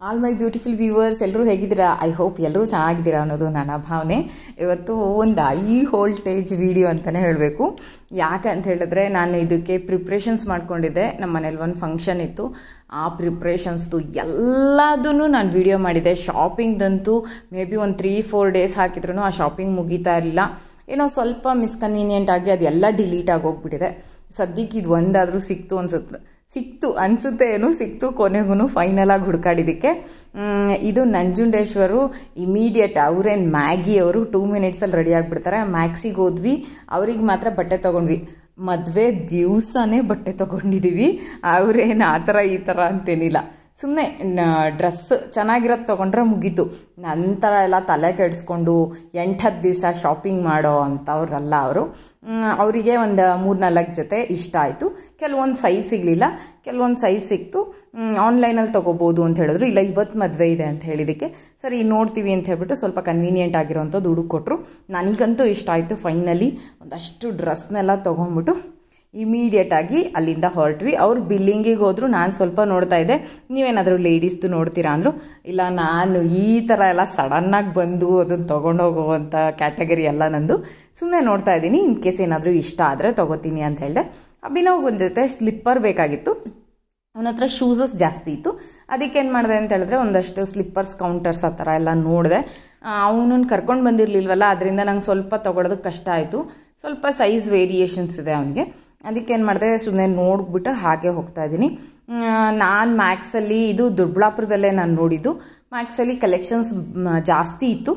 All my beautiful viewers ಎಲ್ಲರೂ ಹೇಗಿದ್ದೀರಾ? I hope ಎಲ್ಲರೂ ಚೆನ್ನಾಗಿದ್ದೀರಾ ಅನ್ನೋದು ನನ್ನ ಭಾವನೆ. ಇವತ್ತು ಒಂದು ಹೈ ವೋಲ್ಟೇಜ್ ವಿಡಿಯೋ ಅಂತಲೇ ಹೇಳಬೇಕು. ಯಾಕೆ ಅಂತ ಹೇಳಿದ್ರೆ, ನಾನು ಇದಕ್ಕೆ ಪ್ರಿಪ್ರೇಷನ್ಸ್ ಮಾಡ್ಕೊಂಡಿದ್ದೆ. ನಮ್ಮ ಮನೇಲಿ ಒಂದು ಫಂಕ್ಷನ್ ಇತ್ತು, ಆ ಪ್ರಿಪ್ರೇಷನ್ಸ್ದು ಎಲ್ಲದನ್ನು ನಾನು ವಿಡಿಯೋ ಮಾಡಿದ್ದೆ. ಶಾಪಿಂಗ್ದಂತೂ ಮೇ ಬಿ ಒಂದು 3-4 ಡೇಸ್ ಹಾಕಿದ್ರೂ ಆ ಶಾಪಿಂಗ್ ಮುಗೀತಾ ಇರಲಿಲ್ಲ. ಏನೋ ಸ್ವಲ್ಪ ಮಿಸ್ಕನ್ವೀನಿಯೆಂಟ್ ಆಗಿ ಅದೆಲ್ಲ ಡಿಲೀಟ್ ಆಗೋಗ್ಬಿಟ್ಟಿದೆ. ಸದ್ಯಕ್ಕೆ ಇದು ಒಂದಾದರೂ ಸಿಕ್ತು ಕೊನೆಗೂ ಫೈನಲಾಗಿ ಹುಡುಕಾಡಿದ್ದಕ್ಕೆ. ಇದು ನಂಜುಂಡೇಶ್ವರು ಇಮಿಡಿಯೇಟ್ ಅವರೇನು ಮ್ಯಾಗಿ ಅವರು 2 ಮಿನಿಟ್ಸಲ್ಲಿ ರೆಡಿ ಆಗಿಬಿಡ್ತಾರೆ. ಮ್ಯಾಕ್ಸಿಗೆ ಹೋದ್ವಿ, ಅವ್ರಿಗೆ ಮಾತ್ರ ಬಟ್ಟೆ ತೊಗೊಂಡ್ವಿ. ಮದುವೆ ದಿವಸನೇ ಬಟ್ಟೆ ತೊಗೊಂಡಿದ್ದೀವಿ. ಅವರೇನು ಆ ಥರ ಈ ಥರ ಅಂತೇನಿಲ್ಲ, ಸುಮ್ಮನೆ ಡ್ರೆಸ್ ಚೆನ್ನಾಗಿರೋದು ತೊಗೊಂಡ್ರೆ ಮುಗೀತು. ನಂತರ ಎಲ್ಲ ತಲೆ ಕೆಡಿಸ್ಕೊಂಡು 8-10 ದಿವಸ ಶಾಪಿಂಗ್ ಮಾಡೋ ಅಂಥವ್ರಲ್ಲ ಅವರು. ಅವರಿಗೆ ಒಂದು 3-4 ಜೊತೆ ಇಷ್ಟ ಆಯಿತು. ಕೆಲವೊಂದು ಸೈಜ್ ಸಿಗಲಿಲ್ಲ, ಕೆಲವೊಂದು ಸೈಜ್ ಸಿಕ್ತು. ಆನ್ಲೈನಲ್ಲಿ ತೊಗೋಬೋದು ಅಂತ ಹೇಳಿದ್ರು. ಇಲ್ಲ, ಇವತ್ತು ಮದುವೆ ಇದೆ ಅಂತ ಹೇಳಿದ್ದಕ್ಕೆ ಸರಿ ನೋಡ್ತೀವಿ ಅಂತ ಹೇಳ್ಬಿಟ್ಟು ಸ್ವಲ್ಪ ಕನ್ವೀನಿಯೆಂಟ್ ಆಗಿರೋಂಥದ್ದು ಹುಡುಕಿ ಕೊಟ್ಟರು. ನನಗಂತೂ ಇಷ್ಟ ಆಯಿತು. ಫೈನಲಿ ಒಂದಷ್ಟು ಡ್ರೆಸ್ನೆಲ್ಲ ತೊಗೊಂಡ್ಬಿಟ್ಟು ಇಮಿಡಿಯೇಟಾಗಿ ಅಲ್ಲಿಂದ ಹೊರಟ್ವಿ. ಅವ್ರು ಬಿಲ್ಲಿಂಗಿಗೆ ಹೋದರು, ನಾನು ಸ್ವಲ್ಪ ನೋಡ್ತಾ ಇದ್ದೆ. ನೀವೇನಾದರೂ ಲೇಡೀಸ್ದು ನೋಡ್ತೀರಾ ಅಂದರು. ಇಲ್ಲ, ನಾನು ಈ ಥರ ಎಲ್ಲ ಸಡನ್ನಾಗಿ ಬಂದು ಅದನ್ನು ತೊಗೊಂಡೋಗುವಂಥ ಕ್ಯಾಟಗರಿ ಎಲ್ಲ ನಂದು. ಸುಮ್ಮನೆ ನೋಡ್ತಾ ಇದ್ದೀನಿ, ಇನ್ ಕೇಸ್ ಏನಾದರೂ ಇಷ್ಟ ಆದರೆ ತೊಗೋತೀನಿ ಅಂತ ಹೇಳಿದೆ. ಅಭಿನವ್ ಒಂದು ಜೊತೆ ಸ್ಲಿಪ್ಪರ್ ಬೇಕಾಗಿತ್ತು. ಅವನ ಹತ್ರ ಶೂಸಸ್ ಜಾಸ್ತಿ ಇತ್ತು. ಅದಕ್ಕೆ ಏನು ಮಾಡಿದೆ ಅಂತ ಹೇಳಿದ್ರೆ, ಒಂದಷ್ಟು ಸ್ಲಿಪ್ಪರ್ಸ್ ಕೌಂಟರ್ಸ್ ಆ ಥರ ಎಲ್ಲ ನೋಡಿದೆ. ಅವನನ್ನು ಕರ್ಕೊಂಡು ಬಂದಿರಲಿಲ್ವಲ್ಲ, ಅದರಿಂದ ನಂಗೆ ಸ್ವಲ್ಪ ತೊಗೊಳೋದಕ್ಕೆ ಕಷ್ಟ ಆಯಿತು. ಸ್ವಲ್ಪ ಸೈಜ್ ವೇರಿಯೇಷನ್ಸ್ ಇದೆ ಅವನಿಗೆ. ಅದಕ್ಕೇನು ಮಾಡಿದೆ, ಸುಮ್ಮನೆ ನೋಡ್ಬಿಟ್ಟು ಹಾಗೆ ಹೋಗ್ತಾ ಇದ್ದೀನಿ. ನಾನು ಮ್ಯಾಕ್ಸಲ್ಲಿ, ಇದು ದೊಡ್ಡಬಳ್ಳಾಪುರದಲ್ಲೇ ನಾನು ನೋಡಿದ್ದು. ಮ್ಯಾಕ್ಸಲ್ಲಿ ಕಲೆಕ್ಷನ್ಸ್ ಜಾಸ್ತಿ ಇತ್ತು,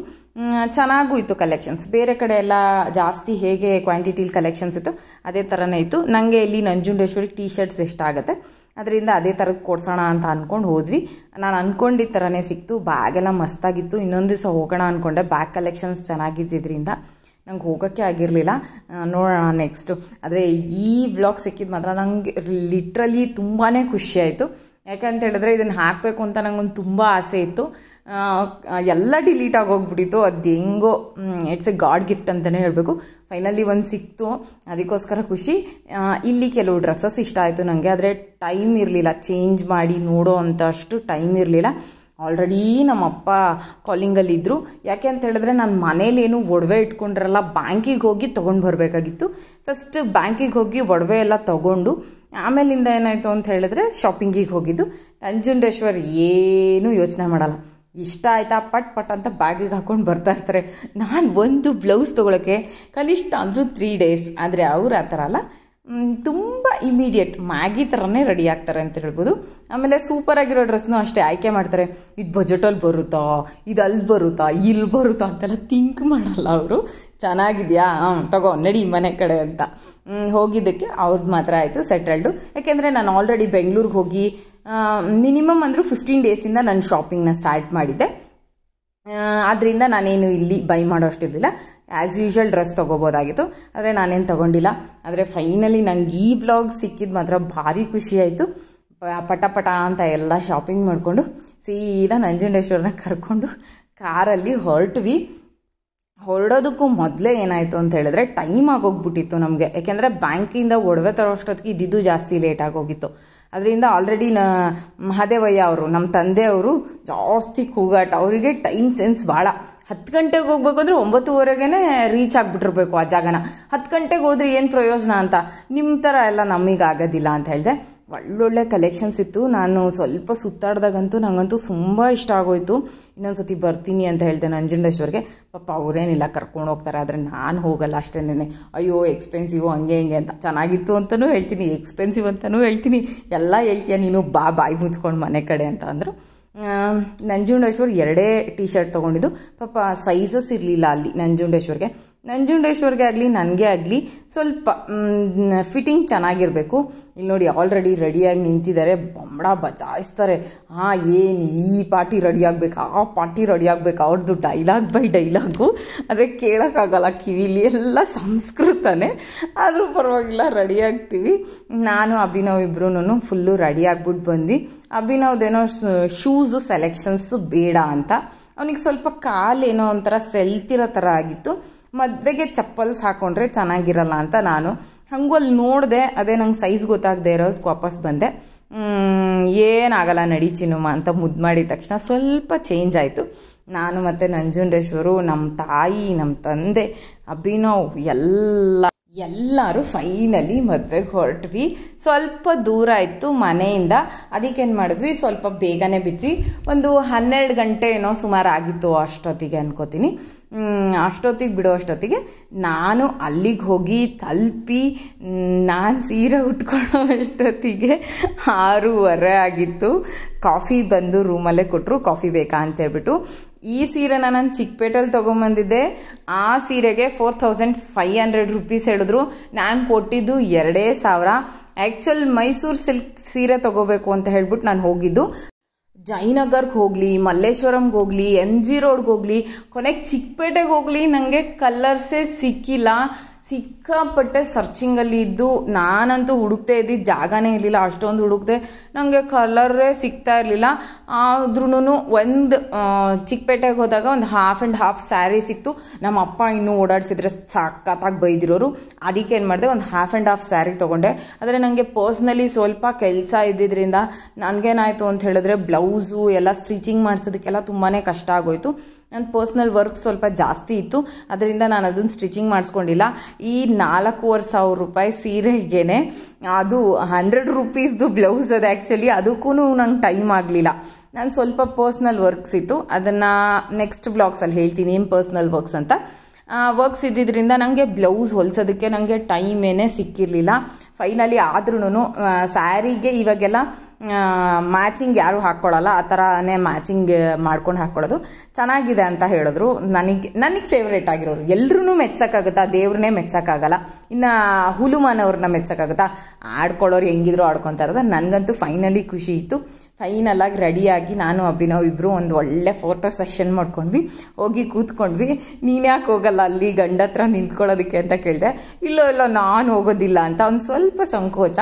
ಚೆನ್ನಾಗೂ ಇತ್ತು ಕಲೆಕ್ಷನ್ಸ್. ಬೇರೆ ಕಡೆ ಎಲ್ಲ ಜಾಸ್ತಿ ಹೇಗೆ ಕ್ವಾಂಟಿಟಿಲಿ ಕಲೆಕ್ಷನ್ಸ್ ಇತ್ತು ಅದೇ ಥರನೇ ಇತ್ತು. ನನಗೆ ಇಲ್ಲಿ ನಂಜುಂಡೇಶ್ವರಿಗೆ ಟೀ ಶರ್ಟ್ಸ್ ಇಷ್ಟ ಆಗುತ್ತೆ, ಅದರಿಂದ ಅದೇ ಥರದ್ದು ಕೊಡ್ಸೋಣ ಅಂತ ಅಂದ್ಕೊಂಡು ಹೋದ್ವಿ. ನಾನು ಅಂದ್ಕೊಂಡಿದ್ದ ಥರನೇ ಸಿಕ್ತು. ಬ್ಯಾಗೆಲ್ಲ ಮಸ್ತಾಗಿತ್ತು. ಇನ್ನೊಂದು ದಿವಸ ಹೋಗೋಣ ಅಂದ್ಕೊಂಡೆ, ಬ್ಯಾಗ್ ಕಲೆಕ್ಷನ್ಸ್ ಚೆನ್ನಾಗಿದ್ದರಿಂದ ನಂಗೆ ಹೋಗೋಕ್ಕೆ ಆಗಿರಲಿಲ್ಲ. ನೋಡೋಣ ನೆಕ್ಸ್ಟು. ಆದರೆ ಈ ವ್ಲಾಗ್ ಸಿಕ್ಕಿದ್ದು ಮಾತ್ರ ನಂಗೆ ಲಿಟ್ರಲಿ ತುಂಬಾ ಖುಷಿಯಾಯಿತು. ಯಾಕಂತ ಹೇಳಿದ್ರೆ, ಇದನ್ನು ಹಾಕಬೇಕು ಅಂತ ನಂಗೊಂದು ತುಂಬ ಆಸೆ ಇತ್ತು. ಎಲ್ಲ ಡಿಲೀಟ್ ಆಗೋಗ್ಬಿಟ್ಟಿತ್ತು. ಅದು ಹೆಂಗೋ ಇಟ್ಸ್ ಎ ಗಾಡ್ ಗಿಫ್ಟ್ ಅಂತಲೇ ಹೇಳಬೇಕು. ಫೈನಲಿ ಒಂದು ಸಿಕ್ತು, ಅದಕ್ಕೋಸ್ಕರ ಖುಷಿ. ಇಲ್ಲಿ ಕೆಲವು ಡ್ರೆಸ್ಸಸ್ ಇಷ್ಟ ಆಯಿತು ನನಗೆ, ಆದರೆ ಟೈಮ್ ಇರಲಿಲ್ಲ, ಚೇಂಜ್ ಮಾಡಿ ನೋಡೋ ಅಂಥ ಅಷ್ಟು ಟೈಮ್ ಇರಲಿಲ್ಲ. ಆಲ್ರೆಡಿ ನಮ್ಮಪ್ಪ ಕಾಲಿಂಗಲ್ಲಿದ್ದರು. ಯಾಕೆ ಅಂತ ಹೇಳಿದ್ರೆ, ನಾನು ಮನೇಲೇನು ಒಡವೆ ಇಟ್ಕೊಂಡಿರಲ್ಲ, ಬ್ಯಾಂಕಿಗೆ ಹೋಗಿ ತೊಗೊಂಡು ಬರಬೇಕಾಗಿತ್ತು. ಫಸ್ಟ್ ಬ್ಯಾಂಕಿಗೆ ಹೋಗಿ ಒಡವೆ ಎಲ್ಲ ತೊಗೊಂಡು ಆಮೇಲಿಂದ ಏನಾಯಿತು ಅಂತ ಹೇಳಿದ್ರೆ ಶಾಪಿಂಗಿಗೆ ಹೋಗಿದ್ದು. ನಂಜುಂಡೇಶ್ವರ್ ಏನೂ ಯೋಚನೆ ಮಾಡಲ್ಲ, ಇಷ್ಟ ಆಯಿತಾ ಪಟ್ ಅಂತ ಬ್ಯಾಗಿಗೆ ಹಾಕ್ಕೊಂಡು ಬರ್ತಾ ಇರ್ತಾರೆ. ನಾನು ಒಂದು ಬ್ಲೌಸ್ ತೊಗೊಳಕ್ಕೆ ಕನಿಷ್ಠ ಅಂದರೂ 3 ಡೇಸ್. ಆದರೆ ಅವ್ರು ಆ ಥರ ಅಲ್ಲ, ತುಂಬ ಇಮಿಡಿಯೇಟ್ ಮ್ಯಾಗಿ ಥರನೇ ರೆಡಿ ಆಗ್ತಾರೆ ಅಂತ ಹೇಳ್ಬೋದು. ಆಮೇಲೆ ಸೂಪರಾಗಿರೋ ಡ್ರೆಸ್ನೂ ಅಷ್ಟೇ ಆಯ್ಕೆ ಮಾಡ್ತಾರೆ. ಇದು ಬಜೆಟಲ್ಲಿ ಬರುತ್ತಾ, ಇದು ಅಲ್ಲಿ ಬರುತ್ತಾ, ಇಲ್ಲಿ ಬರುತ್ತಾ ಅಂತೆಲ್ಲ ಥಿಂಕ್ ಮಾಡಲ್ಲ ಅವರು. ಚೆನ್ನಾಗಿದೆಯಾ, ತಗೋ ನಡಿ ಮನೆ ಕಡೆ ಅಂತ. ಹೋಗಿದ್ದಕ್ಕೆ ಅವ್ರದ್ದು ಮಾತ್ರ ಆಯಿತು ಸೆಟಲ್ಡು. ಯಾಕೆಂದರೆ ನಾನು ಆಲ್ರೆಡಿ ಬೆಂಗಳೂರಿಗೆ ಹೋಗಿ ಮಿನಿಮಮ್ ಅಂದರೂ 15 ಡೇಸಿಂದ ನಾನು ಶಾಪಿಂಗ್ನ ಸ್ಟಾರ್ಟ್ ಮಾಡಿದ್ದೆ. ಆದ್ದರಿಂದ ನಾನೇನು ಇಲ್ಲಿ ಬೈ ಮಾಡೋ ಅಷ್ಟಿರಲಿಲ್ಲ. ಆ್ಯಸ್ ಯೂಶ್ವಲ್ ಡ್ರೆಸ್ ತೊಗೋಬೋದಾಗಿತ್ತು, ಆದರೆ ನಾನೇನು ತೊಗೊಂಡಿಲ್ಲ. ಆದರೆ ಫೈನಲಿ ನಂಗೆ ಈ ವ್ಲಾಗ್ ಸಿಕ್ಕಿದ್ದು ಮಾತ್ರ ಭಾರಿ ಖುಷಿಯಾಯಿತು. ಪಟ ಅಂತ ಎಲ್ಲ ಶಾಪಿಂಗ್ ಮಾಡಿಕೊಂಡು ಸೀದಾ ನಂಜುಂಡೇಶ್ವರನ ಕರ್ಕೊಂಡು ಕಾರಲ್ಲಿ ಹೊರಟ್ವಿ. ಹೊರಡೋದಕ್ಕೂ ಮೊದಲೇ ಏನಾಯಿತು ಅಂತ ಹೇಳಿದ್ರೆ, ಟೈಮ್ ಆಗೋಗ್ಬಿಟ್ಟಿತ್ತು ನಮಗೆ. ಯಾಕೆಂದರೆ ಬ್ಯಾಂಕಿಂದ ಒಡವೆ ತರೋ ಅಷ್ಟೊತ್ತಿಗೆ ಇದ್ದಿದ್ದು ಜಾಸ್ತಿ ಲೇಟ್ ಆಗೋಗಿತ್ತು. ಅದರಿಂದ ಆಲ್ರೆಡಿ ಮಹದೇವಯ್ಯ ಅವರು, ನಮ್ಮ ತಂದೆಯವರು ಜಾಸ್ತಿ ಕೂಗಾಟ. ಅವರಿಗೆ ಟೈಮ್ ಸೆನ್ಸ್ ಭಾಳ. 10 ಗಂಟೆಗೆ ಹೋಗ್ಬೇಕು ಅಂದರೆ 9:30ಗೆ ರೀಚ್ ಆಗಿಬಿಟ್ಟಿರ್ಬೇಕು ಆ ಜಾಗನ. 10 ಗಂಟೆಗೆ ಹೋದ್ರೆ ಏನು ಪ್ರಯೋಜನ ಅಂತ. ನಿಮ್ಮ ಥರ ಎಲ್ಲ ನಮಗೆ ಆಗೋದಿಲ್ಲ ಅಂತ ಹೇಳಿದೆ. ಒಳ್ಳೊಳ್ಳೆ ಕಲೆಕ್ಷನ್ಸ್ ಇತ್ತು. ನಾನು ಸ್ವಲ್ಪ ಸುತ್ತಾಡ್ದಾಗಂತೂ ನನಗಂತೂ ತುಂಬ ಇಷ್ಟ ಆಗೋಯ್ತು. ಇನ್ನೊಂದು ಸತಿ ಬರ್ತೀನಿ ಅಂತ ಹೇಳ್ದೆ ನಂಜುಂಡೇಶ್ವರ್ಗೆ. ಪಾಪ ಅವರೇನಿಲ್ಲ, ಕರ್ಕೊಂಡು ಹೋಗ್ತಾರೆ, ಆದರೆ ನಾನು ಹೋಗಲ್ಲ ಅಷ್ಟೇನೆ. ಅಯ್ಯೋ ಎಕ್ಸ್ಪೆನ್ಸಿವ್ ಹಂಗೆ ಹಿಂಗೆ ಅಂತ. ಚೆನ್ನಾಗಿತ್ತು ಅಂತಲೂ ಹೇಳ್ತೀನಿ, ಎಕ್ಸ್ಪೆನ್ಸಿವ್ ಅಂತಲೂ ಹೇಳ್ತೀನಿ, ಎಲ್ಲ ಹೇಳ್ತೀಯ ನೀನು, ಬಾಯಿ ಮುಚ್ಕೊಂಡು ಮನೆ ಕಡೆ ಅಂತ ಅಂದರು. ನಂಜುಂಡೇಶ್ವರ್ 2 ಟೀ ಶರ್ಟ್ ತೊಗೊಂಡಿದ್ದು. ಪಾಪ ಸೈಜಸ್ ಇರಲಿಲ್ಲ ಅಲ್ಲಿ ನಂಜುಂಡೇಶ್ವರ್ಗೆ ಆಗಲಿ ನನಗೆ ಆಗಲಿ ಸ್ವಲ್ಪ ಫಿಟ್ಟಿಂಗ್ ಚೆನ್ನಾಗಿರಬೇಕು. ಇಲ್ಲಿ ನೋಡಿ, ಆಲ್ರೆಡಿ ರೆಡಿಯಾಗಿ ನಿಂತಿದ್ದಾರೆ, ಬೊಂಬಡ ಬಚಾಯಿಸ್ತಾರೆ. ಏನು ಈ ಪಾರ್ಟಿ ರೆಡಿ ಆಗಬೇಕು, ಆ ಪಾರ್ಟಿ ರೆಡಿ ಆಗಬೇಕು, ಅವ್ರದ್ದು ಡೈಲಾಗ್ ಬೈ ಡೈಲಾಗು. ಆದರೆ ಕೇಳೋಕ್ಕಾಗಲ್ಲ, ಕಿವಿಲಿ ಎಲ್ಲ ಸಂಸ್ಕೃತನೇ. ಆದರೂ ಪರವಾಗಿಲ್ಲ, ರೆಡಿ ಆಗ್ತೀವಿ. ನಾನು ಅಭಿನವ್ ಇಬ್ಬರೂ ಫುಲ್ಲು ರೆಡಿ ಆಗ್ಬಿಟ್ಟು ಬಂದ್ವಿ. ಅಭಿನವ್ದೇನೋ ಶೂಸು ಸೆಲೆಕ್ಷನ್ಸ್ ಬೇಡ ಅಂತ, ಅವನಿಗೆ ಸ್ವಲ್ಪ ಕಾಲೇನೋ ಒಂಥರ ಸೆಲ್ತಿರೋ ಥರ ಆಗಿತ್ತು. ಮದುವೆಗೆ ಚಪ್ಪಲ್ಸ್ ಹಾಕ್ಕೊಂಡ್ರೆ ಚೆನ್ನಾಗಿರಲ್ಲ ಅಂತ ನಾನು ಹಂಗಲ್ಲಿ ನೋಡಿದೆ. ಅದೇ ನಂಗೆ ಸೈಜ್ ಗೊತ್ತಾಗದೆ ಇರೋದಕ್ಕೆ ವಾಪಸ್ ಬಂದೆ. ಏನಾಗಲ್ಲ ನಡಿ ಚಿನ್ನಮ್ಮ ಅಂತ ಮುದ್ದು ಮಾಡಿದ ತಕ್ಷಣ ಸ್ವಲ್ಪ ಚೇಂಜ್ ಆಯಿತು. ನಾನು ಮತ್ತು ನಂಜುಂಡೇಶ್ವರು, ನಮ್ಮ ತಾಯಿ, ನಮ್ಮ ತಂದೆ, ಅಭಿನವ್ ಎಲ್ಲರೂ ಫೈನಲಿ ಮದುವೆಗೆ ಹೊರಟ್ವಿ. ಸ್ವಲ್ಪ ದೂರ ಇತ್ತು ಮನೆಯಿಂದ, ಅದಕ್ಕೇನು ಮಾಡಿದ್ವಿ, ಸ್ವಲ್ಪ ಬೇಗನೆ ಬಿಟ್ವಿ. ಒಂದು 12 ಗಂಟೆ ಏನೋ ಸುಮಾರು ಆಗಿತ್ತು ಅಷ್ಟೊತ್ತಿಗೆ ಅನ್ಕೋತೀನಿ. ಅಷ್ಟೊತ್ತಿಗೆ ಬಿಡೋ ಅಷ್ಟೊತ್ತಿಗೆ ನಾನು ಅಲ್ಲಿಗೆ ಹೋಗಿ ತಲುಪಿ ನಾನು ಸೀರೆ ಉಟ್ಕೊಳ್ಳೋ ಅಷ್ಟೊತ್ತಿಗೆ 6:15 ಆಗಿತ್ತು. ಕಾಫಿ ಬಂದು ರೂಮಲ್ಲೇ ಕೊಟ್ಟರು, ಕಾಫಿ ಬೇಕಾ ಅಂತೇಳ್ಬಿಟ್ಟು. ಈ ಸೀರೆನ ನಾನು ಚಿಕ್ಕಪೇಟೆಯಲ್ಲಿ ತೊಗೊಂಬಂದಿದ್ದೆ. ಆ ಸೀರೆಗೆ 4500 ರೂಪೀಸ್ ಹೇಳಿದ್ರು. ನಾನು ಕೊಟ್ಟಿದ್ದು 2000. ಆ್ಯಕ್ಚುಲ್ ಮೈಸೂರು ಸಿಲ್ಕ್ ಸೀರೆ ತೊಗೋಬೇಕು ಅಂತ ಹೇಳ್ಬಿಟ್ಟು ನಾನು ಹೋಗಿದ್ದು. ಜಯನಗರ್ಗೆ ಹೋಗಲಿ, ಮಲ್ಲೇಶ್ವರಂಗೆ ಹೋಗಲಿ, MG ರೋಡ್ಗೆ ಹೋಗಲಿ, ಕೊನೆಗೆ ಚಿಕ್ಕಪೇಟೆಗೆ ಹೋಗಲಿ, ನನಗೆ ಕಲರ್ಸೇ ಸಿಕ್ಕಿಲ್ಲ. ಸಿಕ್ಕಾಪಟ್ಟೆ ಸರ್ಚಿಂಗಲ್ಲಿ ಇದ್ದು ನಾನಂತೂ ಹುಡುಕ್ತೇ ಇದ್ದಿದ್ದು ಜಾಗನೇ ಇರಲಿಲ್ಲ. ಅಷ್ಟೊಂದು ಹುಡುಕ್ತೆ, ನನಗೆ ಕಲರೇ ಸಿಗ್ತಾ ಇರಲಿಲ್ಲ. ಆದ್ರೂ ಒಂದು ಚಿಕ್ಕಪೇಟೆಗೆ ಹೋದಾಗ ಒಂದು ಹಾಫ್ ಆ್ಯಂಡ್ ಹಾಫ್ ಸ್ಯಾರಿ ಸಿಕ್ತು. ನಮ್ಮ ಅಪ್ಪ ಇನ್ನೂ ಓಡಾಡಿಸಿದ್ರೆ ಸಖತ್ತಾಗಿ ಬೈದಿರೋರು. ಅದಕ್ಕೆ ಏನು ಮಾಡಿದೆ, ಒಂದು ಹಾಫ್ ಆ್ಯಂಡ್ ಹಾಫ್ ಸ್ಯಾರಿ ತೊಗೊಂಡೆ. ಆದರೆ ನನಗೆ ಪರ್ಸ್ನಲಿ ಸ್ವಲ್ಪ ಕೆಲಸ ಇದ್ದಿದ್ದರಿಂದ ನನಗೇನಾಯಿತು ಅಂತ ಹೇಳಿದ್ರೆ ಬ್ಲೌಸು ಎಲ್ಲ ಸ್ಟಿಚಿಂಗ್ ಮಾಡಿಸೋದಕ್ಕೆಲ್ಲ ತುಂಬಾ ಕಷ್ಟ ಆಗೋಯಿತು. ನನ್ನ ಪರ್ಸ್ನಲ್ ವರ್ಕ್ ಸ್ವಲ್ಪ ಜಾಸ್ತಿ ಇತ್ತು, ಅದರಿಂದ ನಾನು ಅದನ್ನು ಸ್ಟಿಚಿಂಗ್ ಮಾಡಿಸ್ಕೊಂಡಿಲ್ಲ. ಈ 4500 ರೂಪಾಯಿ ಸೀರೆಗೇ ಅದು 100 ರೂಪೀಸ್ದು ಬ್ಲೌಸ್ ಅದು. ಆ್ಯಕ್ಚುಲಿ ಅದಕ್ಕೂ ನಂಗೆ ಟೈಮ್ ಆಗಲಿಲ್ಲ. ನಾನು ಸ್ವಲ್ಪ ಪರ್ಸ್ನಲ್ ವರ್ಕ್ಸ್ ಇತ್ತು, ಅದನ್ನು ನೆಕ್ಸ್ಟ್ ಬ್ಲಾಗ್ಸಲ್ಲಿ ಹೇಳ್ತೀನಿ ಏನು ಪರ್ಸ್ನಲ್ ವರ್ಕ್ಸ್ ಅಂತ. ವರ್ಕ್ಸ್ ಇದ್ದಿದ್ದರಿಂದ ನನಗೆ ಬ್ಲೌಸ್ ಹೊಲಿಸೋದಕ್ಕೆ ನನಗೆ ಟೈಮೇನೇ ಸಿಕ್ಕಿರಲಿಲ್ಲ. ಫೈನಲಿ ಆದ್ರೂ ಸ್ಯಾರಿಗೆ ಇವಾಗೆಲ್ಲ ಮ್ಯಾಚಿಂಗ್ ಯಾರೂ ಹಾಕ್ಕೊಳ್ಳಲ್ಲ, ಆ ಥರನೇ ಮ್ಯಾಚಿಂಗ್ ಮಾಡ್ಕೊಂಡು ಹಾಕ್ಕೊಳ್ಳೋದು ಚೆನ್ನಾಗಿದೆ ಅಂತ ಹೇಳಿದ್ರು. ನನಗೆ ಫೇವ್ರೇಟ್ ಆಗಿರೋರು. ಎಲ್ಲರೂ ಮೆಚ್ಚೋಕ್ಕಾಗುತ್ತಾ, ದೇವ್ರನ್ನೇ ಮೆಚ್ಚೋಕ್ಕಾಗಲ್ಲ, ಇನ್ನು ಹುಲುಮಾನವ್ರನ್ನ ಮೆಚ್ಚೋಕ್ಕಾಗುತ್ತಾ? ಆಡ್ಕೊಳ್ಳೋರು ಹೆಂಗಿದ್ರು ಆಡ್ಕೊತಾ ಇರೋದು. ನನಗಂತೂ ಫೈನಲಿ ಖುಷಿ ಇತ್ತು. ಫೈನಲಾಗಿ ರೆಡಿಯಾಗಿ ನಾನು ಅಭಿನವ್ ಇಬ್ಬರು ಒಂದು ಒಳ್ಳೆ ಫೋಟೋ ಸೆಷನ್ ಮಾಡ್ಕೊಂಡ್ವಿ. ಹೋಗಿ ಕೂತ್ಕೊಂಡ್ವಿ. ನೀನು ಯಾಕೆ ಹೋಗಲ್ಲ ಅಲ್ಲಿ ಗಂಡ ಹತ್ರ ನಿಂತ್ಕೊಳ್ಳೋದಕ್ಕೆ ಅಂತ ಕೇಳಿದೆ. ಇಲ್ಲ ನಾನು ಹೋಗೋದಿಲ್ಲ ಅಂತ ಒಂದು ಸ್ವಲ್ಪ ಸಂಕೋಚ.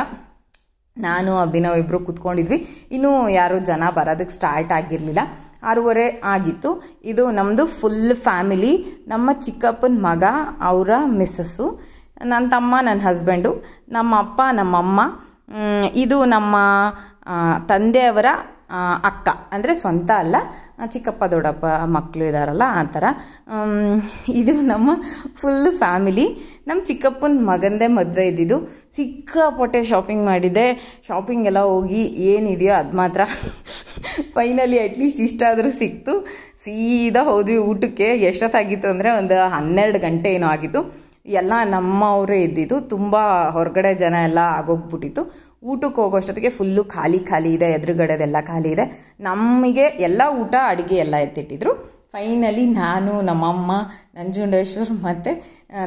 ನಾನು ಅಭಿನವ್ ಇಬ್ಬರು ಕೂತ್ಕೊಂಡಿದ್ವಿ. ಇನ್ನೂ ಯಾರೂ ಜನ ಬರೋದಕ್ಕೆ ಸ್ಟಾರ್ಟ್ ಆಗಿರಲಿಲ್ಲ. 6:30 ಆಗಿತ್ತು. ಇದು ನಮ್ಮದು ಫುಲ್ ಫ್ಯಾಮಿಲಿ. ನಮ್ಮ ಚಿಕ್ಕಪ್ಪನ ಮಗ, ಅವರ ಮಿಸ್ಸಸ್ಸು, ನನ್ನ ತಮ್ಮ, ನನ್ನ ಹಸ್ಬೆಂಡು, ನಮ್ಮ ಅಪ್ಪ, ನಮ್ಮಮ್ಮ, ಇದು ನಮ್ಮ ತಂದೆಯವರ ಅಕ್ಕ, ಅಂದರೆ ಸ್ವಂತ ಅಲ್ಲ, ಚಿಕ್ಕಪ್ಪ ದೊಡ್ಡಪ್ಪ ಮಕ್ಕಳು ಇದ್ದಾರಲ್ಲ ಆ ಥರ. ಇದು ನಮ್ಮ ಫುಲ್ ಫ್ಯಾಮಿಲಿ. ನಮ್ಮ ಚಿಕ್ಕಪ್ಪನ ಮಗಂದೇ ಮದುವೆ ಇದ್ದಿದ್ದು. ಸಿಕ್ಕಾಪಟ್ಟೆ ಶಾಪಿಂಗ್ ಮಾಡಿದ್ದೆ. ಶಾಪಿಂಗ್ ಎಲ್ಲ ಹೋಗಿ ಏನಿದೆಯೋ ಅದು ಮಾತ್ರ ಫೈನಲಿ ಅಟ್ಲೀಸ್ಟ್ ಇಷ್ಟಾದರೂ ಸಿಕ್ತು. ಸೀದಾ ಹೋದ್ವಿ ಊಟಕ್ಕೆ. ಎಷ್ಟೊತ್ತಾಗಿತ್ತು ಅಂದರೆ ಒಂದು 12 ಗಂಟೆ ಏನೋ ಆಗಿತ್ತು. ಎಲ್ಲ ನಮ್ಮವರೇ ಇದ್ದಿದ್ದು. ತುಂಬ ಹೊರಗಡೆ ಜನ ಎಲ್ಲ ಆಗೋಗ್ಬಿಟ್ಟಿತ್ತು. ಊಟಕ್ಕೆ ಹೋಗೋಷ್ಟೊತ್ತಿಗೆ ಫುಲ್ಲು ಖಾಲಿ ಇದೆ, ಎದುರುಗಡೆದೆಲ್ಲ ಖಾಲಿ ಇದೆ. ನಮಗೆ ಎಲ್ಲ ಊಟ ಅಡುಗೆ ಎಲ್ಲ ಎತ್ತಿಟ್ಟಿದ್ರು. ಫೈನಲಿ ನಾನು, ನಮ್ಮಮ್ಮ, ನಂಜುಂಡೇಶ್ವರ್ ಮತ್ತು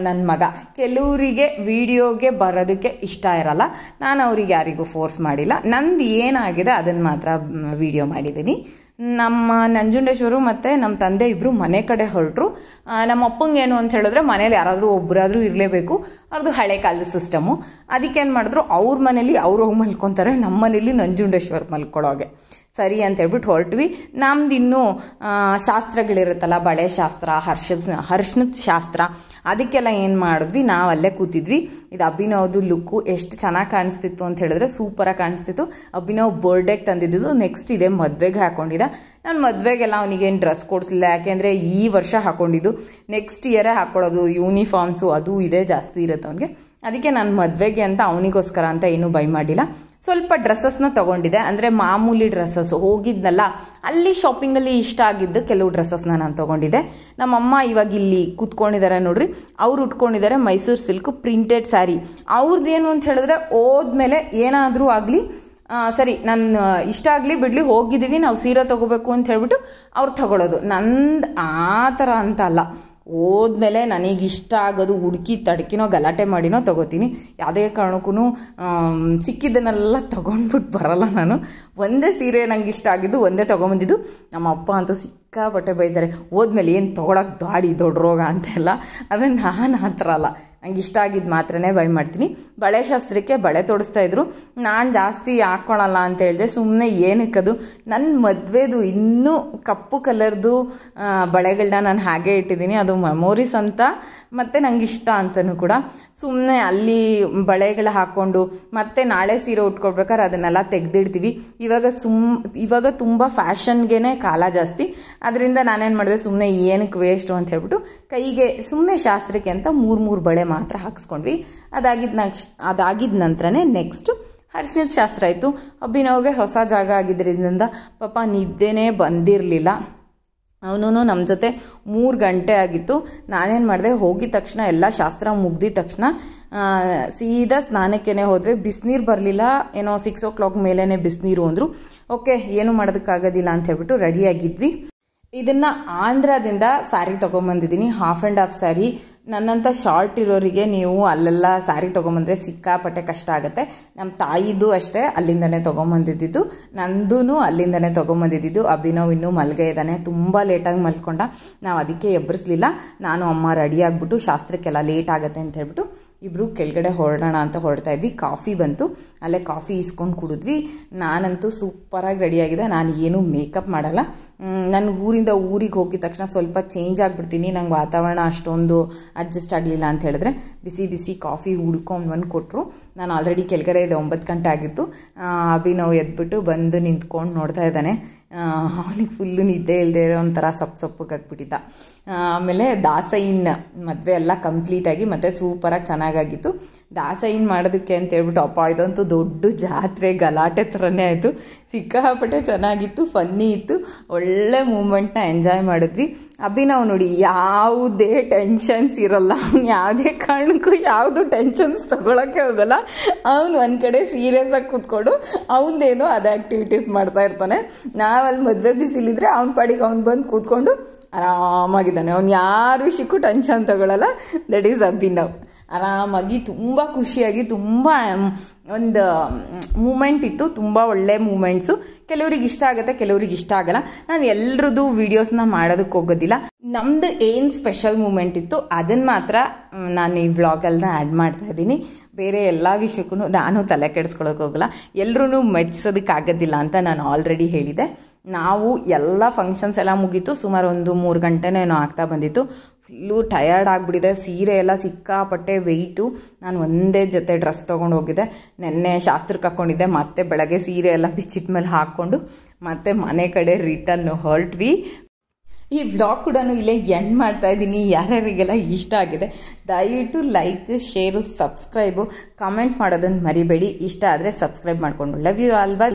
ನನ್ನ ಮಗ. ಕೆಲವರಿಗೆ ವಿಡಿಯೋಗೆ ಬರೋದಕ್ಕೆ ಇಷ್ಟ ಇರಲ್ಲ, ನಾನು ಅವ್ರಿಗೆ ಯಾರಿಗೂ ಫೋರ್ಸ್ ಮಾಡಿಲ್ಲ. ನಂದು ಏನಾಗಿದೆ ಅದನ್ನು ಮಾತ್ರ ವಿಡಿಯೋ ಮಾಡಿದ್ದೀನಿ. ನಮ್ಮ ನಂಜುಂಡೇಶ್ವರು ಮತ್ತು ನಮ್ಮ ತಂದೆ ಇಬ್ಬರು ಮನೆ ಕಡೆ ಹೊರಟರು. ನಮ್ಮ ಅಪ್ಪಂಗೆ ಏನು ಅಂತ ಹೇಳಿದ್ರೆ ಮನೇಲಿ ಯಾರಾದರೂ ಒಬ್ಬರಾದರೂ ಇರಲೇಬೇಕು, ಅವ್ರದ್ದು ಹಳೆ ಕಾಲದ ಸಿಸ್ಟಮು. ಅದಕ್ಕೇನು ಮಾಡಿದ್ರು, ಅವ್ರ ಮನೇಲಿ ಅವ್ರು ಹೋಗಿ ಮಲ್ಕೊತಾರೆ, ನಮ್ಮ ಮನೇಲಿ ನಂಜುಂಡೇಶ್ವರ್ ಮಲ್ಕೊಳ್ಳೋಗೆ. ಸರಿ ಅಂತ ಹೇಳ್ಬಿಟ್ಟು ಹೊರಟ್ವಿ. ನಮ್ದು ಇನ್ನೂ ಶಾಸ್ತ್ರಗಳಿರುತ್ತಲ್ಲ, ಬಳೆ ಶಾಸ್ತ್ರ, ಹರ್ಷಣದ ಶಾಸ್ತ್ರ, ಅದಕ್ಕೆಲ್ಲ ಏನು ಮಾಡಿದ್ವಿ, ನಾವು ಅಲ್ಲೇ ಕೂತಿದ್ವಿ. ಇದು ಅಭಿನವ್ದು ಲುಕ್ಕು ಎಷ್ಟು ಚೆನ್ನಾಗಿ ಕಾಣಿಸ್ತಿತ್ತು ಅಂತ ಹೇಳಿದ್ರೆ ಸೂಪರಾಗಿ ಕಾಣಿಸ್ತಿತ್ತು. ಅಭಿನವ್ ಬರ್ಡೇಗೆ ತಂದಿದ್ದು. ನೆಕ್ಸ್ಟ್ ಇದೆ ಮದುವೆಗೆ ಹಾಕ್ಕೊಂಡಿದ್ದ. ನಾನು ಮದುವೆಗೆಲ್ಲ ಅವನಿಗೇನು ಡ್ರೆಸ್ ಕೊಡಿಸಲಿಲ್ಲ, ಯಾಕೆಂದರೆ ಈ ವರ್ಷ ಹಾಕ್ಕೊಂಡಿದ್ದು, ನೆಕ್ಸ್ಟ್ ಇಯರೇ ಹಾಕ್ಕೊಳ್ಳೋದು. ಯೂನಿಫಾರ್ಮ್ಸು ಅದು ಇದೆ ಜಾಸ್ತಿ ಇರುತ್ತೆ ಅವನಿಗೆ. ಅದಕ್ಕೆ ನಾನು ಮದುವೆಗೆ ಅಂತ ಅವನಿಗೋಸ್ಕರ ಅಂತ ಏನೂ ಬೈ ಮಾಡಿಲ್ಲ. ಸ್ವಲ್ಪ ಡ್ರೆಸ್ಸಸ್ನ ತೊಗೊಂಡಿದ್ದೆ, ಅಂದರೆ ಮಾಮೂಲಿ ಡ್ರೆಸ್ಸಸ್ ಹೋಗಿದ್ನಲ್ಲ ಅಲ್ಲಿ ಶಾಪಿಂಗಲ್ಲಿ ಇಷ್ಟ ಆಗಿದ್ದು ಕೆಲವು ಡ್ರೆಸ್ಸಸ್ನ ನಾನು ತೊಗೊಂಡಿದ್ದೆ. ನಮ್ಮಮ್ಮ ಇವಾಗ ಇಲ್ಲಿ ಕೂತ್ಕೊಂಡಿದ್ದಾರೆ ನೋಡ್ರಿ, ಅವ್ರು ಉಟ್ಕೊಂಡಿದ್ದಾರೆ ಮೈಸೂರು ಸಿಲ್ಕು ಪ್ರಿಂಟೆಡ್ ಸ್ಯಾರಿ. ಅವ್ರದ್ದೇನು ಅಂತ ಹೇಳಿದ್ರೆ ಹೋದ್ಮೇಲೆ ಏನಾದರೂ ಆಗಲಿ ಸರಿ, ನಾನು ಇಷ್ಟ ಆಗಲಿ ಬಿಡಲಿ, ಹೋಗಿದ್ದೀವಿ ನಾವು ಸೀರೆ ತೊಗೋಬೇಕು ಅಂತ ಹೇಳ್ಬಿಟ್ಟು ಅವ್ರು ತಗೊಳ್ಳೋದು. ನಂದು ಆ ಥರ ಅಂತ ಅಲ್ಲ, ಹೋದ್ಮೇಲೆ ನನಗಿಷ್ಟ ಆಗೋದು ಹುಡುಕಿ ತಡ್ಕಿನೋ ಗಲಾಟೆ ಮಾಡಿನೋ ತೊಗೋತೀನಿ. ಯಾವುದೇ ಕಾರಣಕ್ಕೂ ಸಿಕ್ಕಿದ್ದನ್ನೆಲ್ಲ ತೊಗೊಂಡ್ಬಿಟ್ಟು ಬರಲ್ಲ ನಾನು. ಒಂದೇ ಸೀರೆ ನಂಗೆ ಇಷ್ಟ ಆಗಿದ್ದು, ಒಂದೇ ತೊಗೊಂಬಂದಿದ್ದು. ನಮ್ಮ ಅಪ್ಪ ಅಂತೂ ಸಿಕ್ಕಾಪಟ್ಟೆ ಬೈತಾರೆ, ಹೋದ್ಮೇಲೆ ಏನು ತೊಗೊಳಕ್ಕೆ ದಾಡಿ ದೊಡ್ಡ ರೋಗ ಅಂತೆಲ್ಲ. ಆದರೆ ನಾನು ಆ ಥರ ಅಲ್ಲ, ನಂಗೆ ಇಷ್ಟ ಆಗಿದ್ದು ಮಾತ್ರನೇ ಬೈ ಮಾಡ್ತೀನಿ. ಬಳೆ ಶಾಸ್ತ್ರಕ್ಕೆ ಬಳೆ ತೊಡಿಸ್ತಾಯಿದ್ರು, ನಾನು ಜಾಸ್ತಿ ಹಾಕ್ಕೊಳಲ್ಲ ಅಂತ ಹೇಳಿದೆ. ಸುಮ್ಮನೆ ಏನಕ್ಕದು, ನನ್ನ ಮದುವೆದು ಇನ್ನೂ ಕಪ್ಪು ಕಲರ್ದು ಬಳೆಗಳನ್ನ ನಾನು ಹಾಗೆ ಇಟ್ಟಿದ್ದೀನಿ. ಅದು ಮೆಮೊರೀಸ್ ಅಂತ, ಮತ್ತು ನಂಗೆ ಇಷ್ಟ ಅಂತಲೂ ಕೂಡ. ಸುಮ್ಮನೆ ಅಲ್ಲಿ ಬಳೆಗಳು ಹಾಕ್ಕೊಂಡು ಮತ್ತೆ ನಾಳೆ ಸೀರೆ ಉಟ್ಕೊಡ್ಬೇಕಾದ್ರೆ ಅದನ್ನೆಲ್ಲ ತೆಗೆದಿಡ್ತೀವಿ. ಇವಾಗ ತುಂಬ ಫ್ಯಾಷನ್ಗೆ ಕಾಲ ಜಾಸ್ತಿ. ಅದರಿಂದ ನಾನೇನು ಮಾಡಿದೆ, ಸುಮ್ಮನೆ ಏನಕ್ಕೆ ವೇಸ್ಟು ಅಂತ ಹೇಳ್ಬಿಟ್ಟು ಕೈಗೆ ಸುಮ್ಮನೆ ಶಾಸ್ತ್ರಕ್ಕೆ ಅಂತ 3 ಬಳೆ ಮಾತ್ರ ಹಾಕ್ಸ್ಕೊಂಡ್ವಿ. ಅದಾಗಿದ್ದ ನಂತರನೇ ನೆಕ್ಸ್ಟು ಅರಿಶಿಣದ ಶಾಸ್ತ್ರ ಆಯಿತು. ಅಭಿನವ್ಗೆ ಹೊಸ ಜಾಗ ಆಗಿದ್ದರಿಂದ ಪಾಪ ನಿದ್ದೆನೇ ಬಂದಿರಲಿಲ್ಲ. ಅವನು ನಮ್ಮ ಜೊತೆ 3 ಗಂಟೆ ಆಗಿತ್ತು. ನಾನೇನು ಮಾಡಿದೆ, ಹೋಗಿದ ತಕ್ಷಣ ಎಲ್ಲ ಶಾಸ್ತ್ರ ಮುಗ್ದಿದ ತಕ್ಷಣ ಸೀದಾ ಸ್ನಾನಕ್ಕೇ ಹೋದ್ವಿ. ಬಿಸಿನೀರು ಬರಲಿಲ್ಲ, ಏನೋ 6 o'clock ಮೇಲೇ ಬಿಸಿನೀರು ಅಂದರು. ಓಕೆ, ಏನು ಮಾಡೋದಕ್ಕಾಗೋದಿಲ್ಲ ಅಂತ ಹೇಳ್ಬಿಟ್ಟು ರೆಡಿಯಾಗಿದ್ವಿ. ಇದನ್ನು ಆಂಧ್ರದಿಂದ ಸ್ಯಾರಿ ತೊಗೊಂಬಂದಿದ್ದೀನಿ, ಹಾಫ್ ಆ್ಯಂಡ್ ಹಾಫ್ ಸ್ಯಾರಿ. ನನ್ನಂಥ ಶಾರ್ಟ್ ಇರೋರಿಗೆ ನೀವು ಅಲ್ಲೆಲ್ಲ ಸ್ಯಾರಿ ತೊಗೊಂಬಂದರೆ ಸಿಕ್ಕಾಪಟ್ಟೆ ಕಷ್ಟ ಆಗುತ್ತೆ. ನಮ್ಮ ತಾಯಿದು ಅಷ್ಟೇ ಅಲ್ಲಿಂದನೇ ತೊಗೊಂಬಂದಿದ್ದು, ನಂದೂ ಅಲ್ಲಿಂದನೇ ತೊಗೊಂಬಂದಿದ್ದು. ಅಭಿನವ್ ಇನ್ನೂ ಮಲ್ಗೆ ಇದ್ದಾನೆ, ತುಂಬ ಲೇಟಾಗಿ ಮಲ್ಕೊಂಡ. ನಾವು ಅದಕ್ಕೆ ಎಬ್ಬರಿಸಲಿಲ್ಲ. ನಾನು ಅಮ್ಮ ರೆಡಿ ಆಗಿಬಿಟ್ಟು ಶಾಸ್ತ್ರಕ್ಕೆಲ್ಲ ಲೇಟ್ ಆಗುತ್ತೆ ಅಂತ ಹೇಳ್ಬಿಟ್ಟು ಇಬ್ಬರು ಕೆಳಗಡೆ ಹೊರಡೋಣ ಅಂತ ಹೊರಡ್ತಾ ಇದ್ವಿ. ಕಾಫಿ ಬಂತು, ಅಲ್ಲೇ ಕಾಫಿ ಇಸ್ಕೊಂಡು ಕುಡಿದ್ವಿ. ನಾನಂತೂ ಸೂಪರಾಗಿ ರೆಡಿಯಾಗಿದೆ. ನಾನು ಏನೂ ಮೇಕಪ್ ಮಾಡಲ್ಲ. ನಾನು ಊರಿಂದ ಊರಿಗೆ ಹೋಗಿದ ತಕ್ಷಣ ಸ್ವಲ್ಪ ಚೇಂಜ್ ಆಗಿಬಿಡ್ತೀನಿ. ನಂಗೆ ವಾತಾವರಣ ಅಷ್ಟೊಂದು ಅಡ್ಜಸ್ಟ್ ಆಗಲಿಲ್ಲ ಅಂತ ಹೇಳಿದ್ರೆ ಬಿಸಿ ಕಾಫಿ ಹುಡ್ಕೊಂಡು ಬಂದು ಕೊಟ್ಟರು. ನಾನು ಆಲ್ರೆಡಿ ಕೆಳಗಡೆ ಇದೆ, 9 ಗಂಟೆ ಆಗಿತ್ತು. ಅಭಿನವ್ ಎದ್ಬಿಟ್ಟು ಬಂದು ನಿಂತ್ಕೊಂಡು ನೋಡ್ತಾ ಇದ್ದಾನೆ. ಅವನಿಗೆ ಫುಲ್ಲು ನಿದ್ದೆ ಇಲ್ಲದೆ ಇರೋ ಒಂಥರ ಸಪ್ಪಗಾಗ್ಬಿಟ್ಟಿದ್ದ. ಆಮೇಲೆ ದಾಸೈನ್ ಮದುವೆ ಎಲ್ಲ ಕಂಪ್ಲೀಟಾಗಿ ಮತ್ತು ಸೂಪರಾಗಿ ಚೆನ್ನಾಗಾಗಿತ್ತು. ದಾಸೈನ್ ಮಾಡೋದಕ್ಕೆ ಅಂತ ಹೇಳ್ಬಿಟ್ಟು ಅಪ್ಪ ಇದಂತೂ ದೊಡ್ಡ ಜಾತ್ರೆ ಗಲಾಟೆ ಥರನೇ ಆಯಿತು. ಸಿಕ್ಕಾಪಟ್ಟೆ ಚೆನ್ನಾಗಿತ್ತು, ಫನ್ನಿ ಇತ್ತು, ಒಳ್ಳೆ ಮೂಮೆಂಟ್ನ ಎಂಜಾಯ್ ಮಾಡಿದ್ವಿ. ಅಭಿನವ್ ನೋಡಿ ಯಾವುದೇ ಟೆನ್ಷನ್ಸ್ ಇರೋಲ್ಲ, ಅವ್ನು ಯಾವುದೇ ಕಾರಣಕ್ಕೂ ಯಾವುದು ಟೆನ್ಷನ್ಸ್ ತೊಗೊಳಕ್ಕೆ ಹೋಗೋಲ್ಲ. ಅವನು ಒಂದು ಕಡೆ ಸೀರಿಯಸ್ಸಾಗಿ ಕೂತ್ಕೊಂಡು ಅವನದೇನೋ ಅದೇ ಆ್ಯಕ್ಟಿವಿಟೀಸ್ ಮಾಡ್ತಾ ಇರ್ತಾನೆ. ನಾವಲ್ಲಿ ಮದುವೆ ಬಿಸಿಲಿದ್ರೆ ಅವ್ನ ಪಾಡಿಗೆ ಅವ್ನು ಬಂದು ಕೂತ್ಕೊಂಡು ಆರಾಮಾಗಿದ್ದಾನೆ. ಅವ್ನು ಯಾರ ವಿಷಯಕ್ಕೂ ಟೆನ್ಷನ್ ತೊಗೊಳ್ಳಲ್ಲ. That is Abhinav. ಆರಾಮಾಗಿ ತುಂಬ ಖುಷಿಯಾಗಿ ತುಂಬ ಒಂದು ಮೂಮೆಂಟ್ ಇತ್ತು, ತುಂಬ ಒಳ್ಳೆ ಮೂಮೆಂಟ್ಸು. ಕೆಲವ್ರಿಗೆ ಇಷ್ಟ ಆಗುತ್ತೆ, ಕೆಲವ್ರಿಗೆ ಇಷ್ಟ ಆಗಲ್ಲ. ನಾನು ಎಲ್ರದ್ದು ವೀಡಿಯೋಸ್ನ ಮಾಡೋದಕ್ಕೆ ಹೋಗೋದಿಲ್ಲ. ನಮ್ಮದು ಏನು ಸ್ಪೆಷಲ್ ಮೂಮೆಂಟ್ ಇತ್ತು ಅದನ್ನು ಮಾತ್ರ ನಾನು ಈ ವ್ಲಾಗಲ್ನ ಆ್ಯಡ್ ಮಾಡ್ತಾ ಇದ್ದೀನಿ. ಬೇರೆ ಎಲ್ಲ ವಿಷಯಕ್ಕೂ ನಾನು ತಲೆ ಕೆಡಿಸ್ಕೊಳ್ಳೋಕೆ ಹೋಗಲ್ಲ. ಎಲ್ಲರೂ ಮೆಚ್ಚಿಸೋದಕ್ಕಾಗೋದಿಲ್ಲ ಅಂತ ನಾನು ಆಲ್ರೆಡಿ ಹೇಳಿದೆ. ನಾವು ಎಲ್ಲ ಫಂಕ್ಷನ್ಸ್ ಎಲ್ಲ ಮುಗೀತು, ಸುಮಾರು ಒಂದು 3 ಗಂಟೆನೋ ಏನೋ ಆಗ್ತಾ ಬಂದಿತ್ತು. ಫುಲ್ಲು ಟಯರ್ಡ್ ಆಗಿಬಿಟ್ಟಿದೆ. ಸೀರೆ ಎಲ್ಲ ಸಿಕ್ಕಾಪಟ್ಟೆ ವೆಯ್ಟು. ನಾನು ಒಂದೇ ಜೊತೆ ಡ್ರೆಸ್ ತೊಗೊಂಡು ಹೋಗಿದ್ದೆ. ನೆನ್ನೆ ಶಾಸ್ತ್ರಕ್ಕೆ ಹಾಕ್ಕೊಂಡಿದ್ದೆ, ಮತ್ತೆ ಬೆಳಗ್ಗೆ ಸೀರೆ ಎಲ್ಲ ಬಿಚ್ಚಿದ ಮೇಲೆ ಹಾಕ್ಕೊಂಡು ಮತ್ತೆ ಮನೆ ಕಡೆ ರಿಟರ್ನ್ ಹೊರಟ್ವಿ. ಈ ವ್ಲಾಗ್ ಕೂಡ ಇಲ್ಲೇ ಎಂಡ್ ಮಾಡ್ತಾ ಇದ್ದೀನಿ. ಯಾರ್ಯಾರಿಗೆಲ್ಲ ಇಷ್ಟ ಆಗಿದೆ ದಯವಿಟ್ಟು ಲೈಕ್, ಶೇರು, ಸಬ್ಸ್ಕ್ರೈಬು, ಕಮೆಂಟ್ ಮಾಡೋದನ್ನು ಮರಿಬೇಡಿ. ಇಷ್ಟ ಆದರೆ ಸಬ್ಸ್ಕ್ರೈಬ್ ಮಾಡಿಕೊಂಡು. Love you all. ಬೈ.